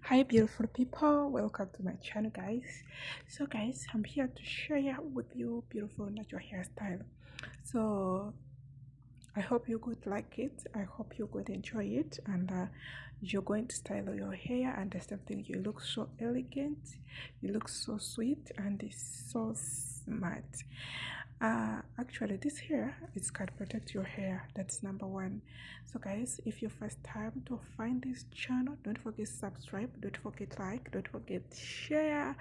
Hi beautiful people, welcome to my channel guys. So guys, I'm here to share with you beautiful natural hairstyle. So I hope you could like it. I hope you could enjoy it, and you're going to style your hair and there's something. You look so elegant, you look so sweet, and it's so smart. Actually, this hair it can protect your hair. That's number one. So guys, if your first time to find this channel, don't forget subscribe, don't forget like, don't forget share.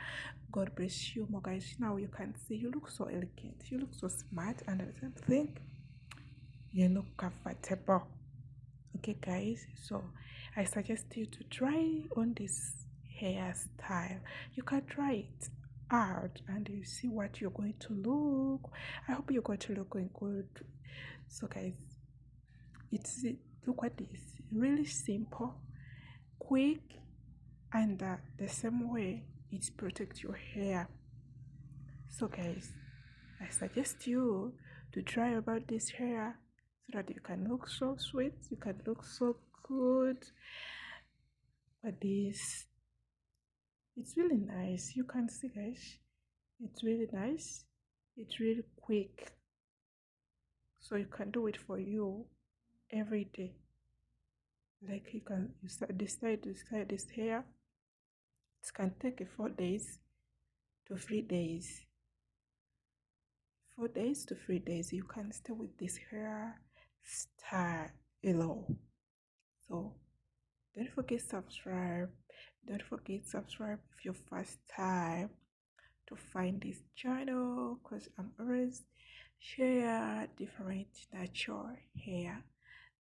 God bless you more guys. Now you can see you look so elegant, you look so smart, and at the same thing you look comfortable. Okay guys, so I suggest you to try on this hairstyle. You can try it out and you see what you're going to look. I hope you're going to look going good. So guys, it's look at this, really simple, quick, and the same way it protects your hair. So guys, I suggest you to try about this hair so that you can look so sweet, you can look so good. But this, it's really nice. You can see, guys, it's really nice. It's really quick, so you can do it for you every day. Like decide to style this hair. It can take 4 days to 3 days. 4 days to 3 days. You can stay with this hair style alone. So don't forget subscribe. Don't forget subscribe if your first time to find this channel, because I'm always share different natural hair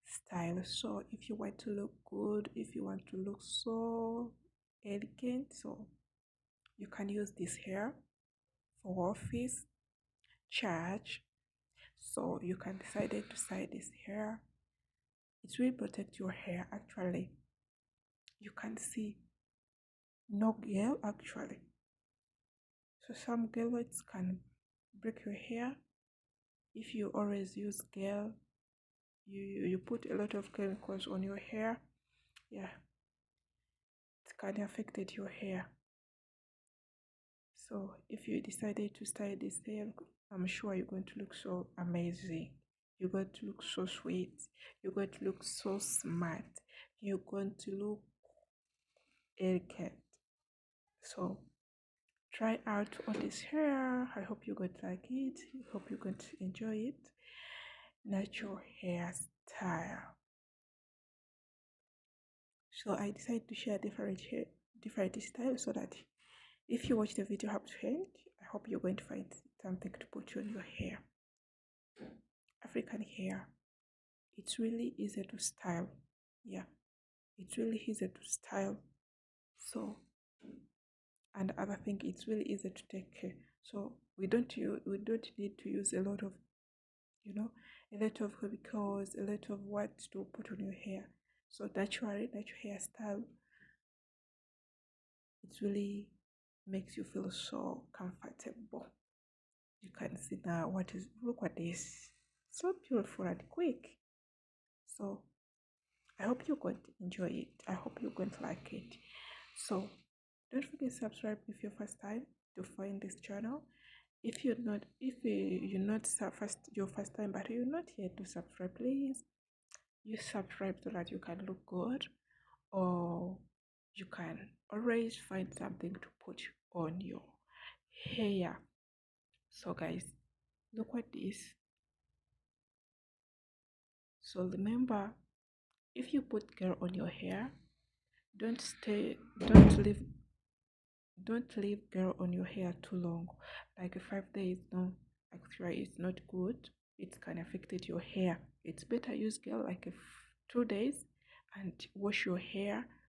style. So if you want to look good, if you want to look so elegant, so you can use this hair for office, church. So you can decide to style this hair. It will protect your hair. Actually, you can see no gel actually. So some gels can break your hair if you always use gel. You put a lot of chemicals on your hair. Yeah, it can affect your hair. So if you decided to style this hair, I'm sure you're going to look so amazing. You're going to look so sweet. You're going to look so smart. You're going to look elegant. So try out all this hair. I hope you're going to like it. I hope you're going to enjoy it. Natural hairstyle. So I decided to share different styles so that if you watch the video up to end, I hope you're going to find something to put on your hair. African hair, it's really easy to style. Yeah, it's really easy to style. So, and the other thing, it's really easy to take care. So we don't need to use a lot of you know a lot of chemicals, a lot of what to put on your hair. So naturally, natural hairstyle, it really makes you feel so comfortable. You can see now what is, look at this, so beautiful and quick. So I hope you're going to enjoy it. I hope you're going to like it. So don't forget to subscribe if you're first time to find this channel. If you're not your first time but you're not yet to subscribe, please you subscribe so that you can look good, or you can always find something to put on your hair. So guys, look at this. So remember, if you put gel on your hair, don't stay don't leave gel on your hair too long, like 5 days. No, actually it's not good. It can affect your hair. It's better use gel like 2 days and wash your hair